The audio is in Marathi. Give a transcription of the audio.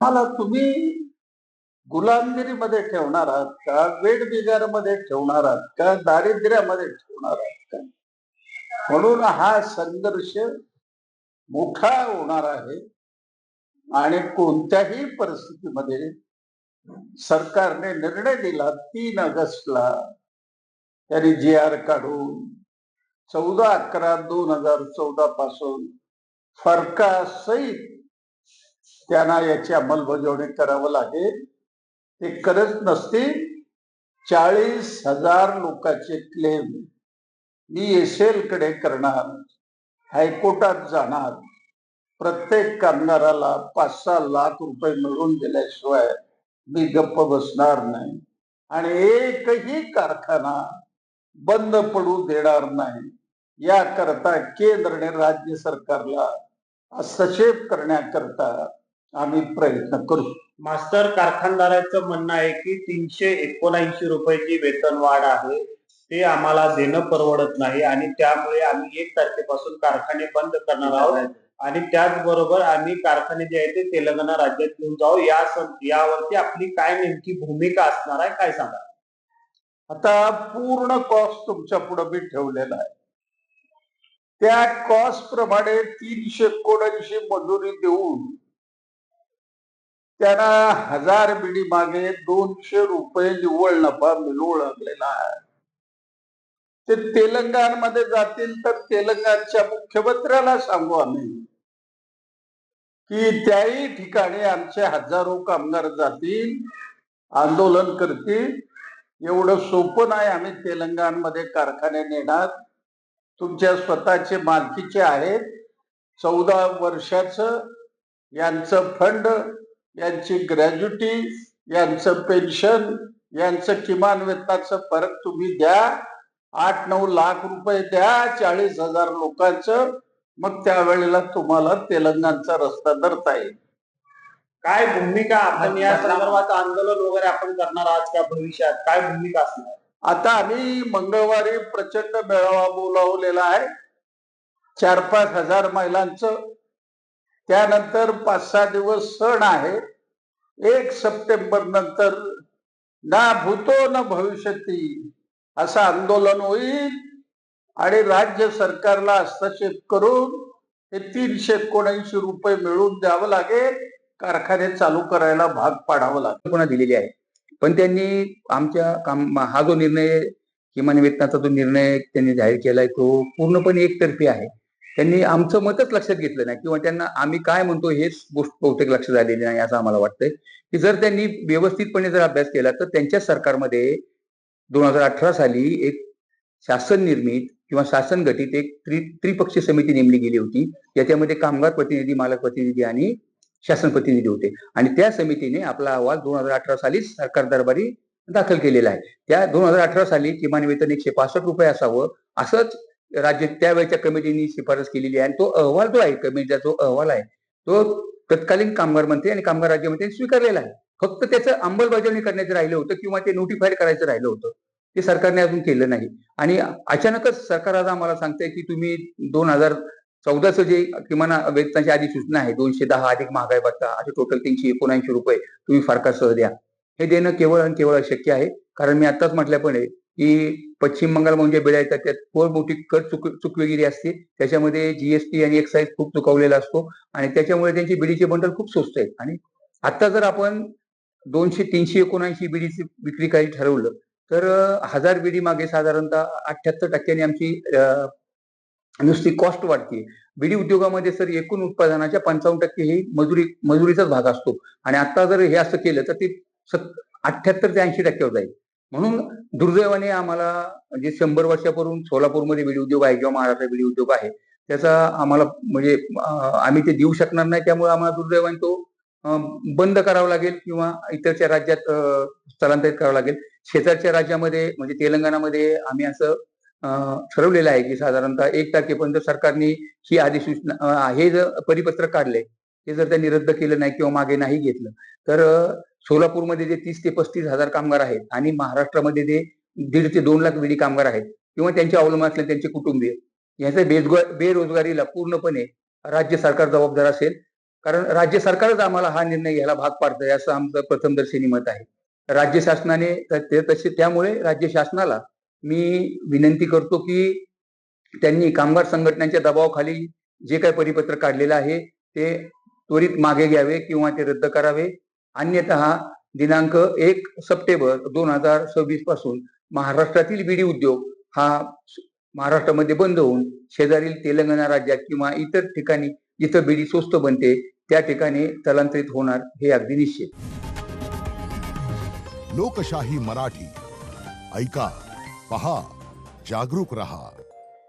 मला तुम्ही गुलामगिरीमध्ये ठेवणार आहात का, वेठबिगारमध्ये ठेवणार आहात का, दारिद्र्यामध्ये ठेवणार आहात का? म्हणून हा संघर्ष मोठा होणार आहे आणि कोणत्याही परिस्थितीमध्ये सरकारने निर्णय दिला 3 ऑगस्टला त्यांनी जी आर काढून 14/11/2014 पासून फरकासहित त्यांना याची अंमलबजावणी करावं लागेल. ते करत नसतील 40,000 लोकांचे क्लेम मी एसएल कडे करणार, हायकोर्टात जाणार, प्रत्येक कामगाराला 5-6 लाख रुपये मिळवून दिल्याशिवाय मी गप्प बसणार नाही आणि एकही कारखाना बंद पडू देणार नाही. याकरता केंद्र राज्य सरकारला हस्तक्षेप करण्याकरता आम्ही प्रयत्न करू. मास्टर कारखानदाराचं म्हणणं आहे की 379 रुपयाची वेतन वाढ आहे ते आम्हाला देणं परवडत नाही आणि त्यामुळे आम्ही 1 तारखेपासून कारखाने बंद करणार आहोत आणि त्याचबरोबर आम्ही कारखाने जे आहे ते तेलंगणा राज्यात घेऊन जाऊ. यावरती आपली काय नेमकी भूमिका असणार आहे, काय सांगा? आता पूर्ण कॉस्ट तुमच्या पुढे मी ठेवलेला आहे. त्या कॉस्ट प्रमाणे 379 मजुरी देऊन त्यांना 1000 बिडी मागे 200 रुपये निव्वळ नफा मिळवू लागलेला आहे. ते तेलंगणामध्ये जातील तर तेलंगणच्या मुख्यमंत्र्याला सांगू आम्ही की त्याही ठिकाणी आमचे हजारो कामगार जातील, आंदोलन करतील. एवढं सोपं नाही आम्ही तेलंगणामध्ये कारखाने नेणार. तुमच्या स्वतःचे मालकीचे आहेत, 14 वर्षाचं यांचं फंड, यांची ग्रॅज्युटी, यांचं पेन्शन, यांचं किमान वेतनाचं फरक तुम्ही द्या. 8-9 लाख रुपये द्या 40,000 लोकांचं. मग त्यावेळेला तुम्हाला तेलंगणाचा रस्ता धरता येईल. काय भूमिका आपण या संदर्भात आंदोलन वगैरे आपण करणार आहात का भविष्यात, काय भूमिका असणार? आता आम्ही मंगळवारी प्रचंड मेळावा बोलावलेला आहे 4-5 हजार महिलांचं. त्यानंतर 5-6 दिवस सण आहे. 1 सप्टेंबर नंतर ना भूतो न भविष्यती असं आंदोलन होईल आणि राज्य सरकारला हस्तक्षेप करून हे 379 रुपये मिळवून द्यावं लागेल. कारखाने चालू करायला भाग पाडावं लागेल. पुन्हा दिलेली आहे, पण त्यांनी आमच्या हा जो निर्णय, किमान वेतनाचा जो निर्णय त्यांनी जाहीर केलाय तो पूर्णपणे एकतर्फी आहे. त्यांनी आमचं मतच लक्षात घेतलं नाही किंवा त्यांना आम्ही काय म्हणतो हेच गोष्ट बहुतेक लक्षात आलेली नाही असं आम्हाला वाटतंय. की जर त्यांनी व्यवस्थितपणे जर अभ्यास केला तर त्यांच्या सरकारमध्ये 2018 साली एक शासन निर्मित किंवा शासन गठीत एक त्रिपक्षीय समिती नेमली गेली होती. याच्यामध्ये कामगार प्रतिनिधी, मालक प्रतिनिधी आणि शासन प्रतिनिधी होते आणि त्या समितीने आपला अहवाल 2018 साली सरकार दरबारी दाखल केलेला आहे. त्या 2018 साली किमान वेतन 165 रुपये असावं असंच राज्य त्यावेळेच्या कमिटीने शिफारस केलेली आहे आणि तो अहवाल जो आहे, कमिटीचा जो अहवाल आहे तो तत्कालीन कामगार मंत्री आणि कामगार राज्यमंत्र्यांनी स्वीकारलेला आहे. फक्त त्याचं अंमलबजावणी करण्याचं राहिलं होतं किंवा ते नोटिफाईड करायचं राहिलं होतं. ते सरकारने अजून केलं नाही आणि अचानकच सरकार आज आम्हाला सांगतंय की तुम्ही 2014चं जे किमान वेतनाची आधी सूचना आहे 210 अधिक महागाई भत्ता असे टोटल 379 रुपये तुम्ही फारकासह द्या. हे देणं केवळ आणि केवळ अशक्य आहे. कारण मी आताच म्हटल्याप्रमाणे की पश्चिम बंगाल म्हणजे बेड्या येतात त्यात फार मोठी कर चुकवेगिरी असते. त्याच्यामध्ये जीएसटी आणि एक्साईज खूप चुकवलेला असतो आणि त्याच्यामुळे त्यांची बिडीचे बंडल खूप स्वस्त आहेत. आणि आता जर आपण 379 बिडीची विक्री काही ठरवलं तर 1000 बिडी मागे साधारणतः 78% आमची नुसती कॉस्ट वाढते. बिडी उद्योगामध्ये सर एकूण उत्पादनाच्या 55% ही मजुरीचाच भाग असतो आणि आता जर हे असं केलं तर ते 78 ते 80% जाईल. म्हणून दुर्दैवाने आम्हाला म्हणजे 100 वर्षापूर्वी सोलापूरमध्ये बिडी उद्योग आहे किंवा महाराष्ट्रात बिडी उद्योग आहे त्याचा आम्हाला म्हणजे आम्ही ते देऊ शकणार नाही. त्यामुळे आम्हाला दुर्दैवाने तो बंद करावा लागेल किंवा इतरच्या राज्यात स्थलांतरित करावं लागेल. शेजारच्या राज्यामध्ये म्हणजे तेलंगणामध्ये आम्ही असं ठरवलेलं आहे की साधारणतः 1 तारखेपर्यंत सरकारने ही अधिसूचना हे जर परिपत्रक काढले ते जर त्यांनी रद्द केलं नाही किंवा मागे नाही घेतलं तर सोलापूरमध्ये जे 30 ते 35 हजार कामगार आहेत आणि महाराष्ट्रामध्ये जे 1.5 ते 2 लाख विडी कामगार आहेत किंवा त्यांच्या अवलंबून असलेले त्यांचे कुटुंबीय याच्या बेरोजगारीला पूर्णपणे राज्य सरकार जबाबदार असेल. कारण राज्य सरकारच आम्हाला हा निर्णय घ्यायला भाग पाडतंय असं आमचं प्रथमदर्शनी मत आहे. राज्य शासनाने त्यामुळे राज्य शासनाला मी विनंती करतो की त्यांनी कामगार संघटनांच्या दबावाखाली जे काही परिपत्र काढलेलं आहे ते त्वरित मागे घ्यावे किंवा ते रद्द करावे. अन्यथा दिनांक 1 सप्टेंबर 2026 पासून महाराष्ट्रातील बीडी उद्योग हा महाराष्ट्रामध्ये बंद होऊन शेजारील तेलंगणा राज्यात किंवा इतर ठिकाणी जिथं बीडी स्वस्त बनते त्या ठिकाणी स्थलांतरित होणार हे अगदी निश्चित. लोकशाही मराठी ऐका, पहा, जागरूक रहा.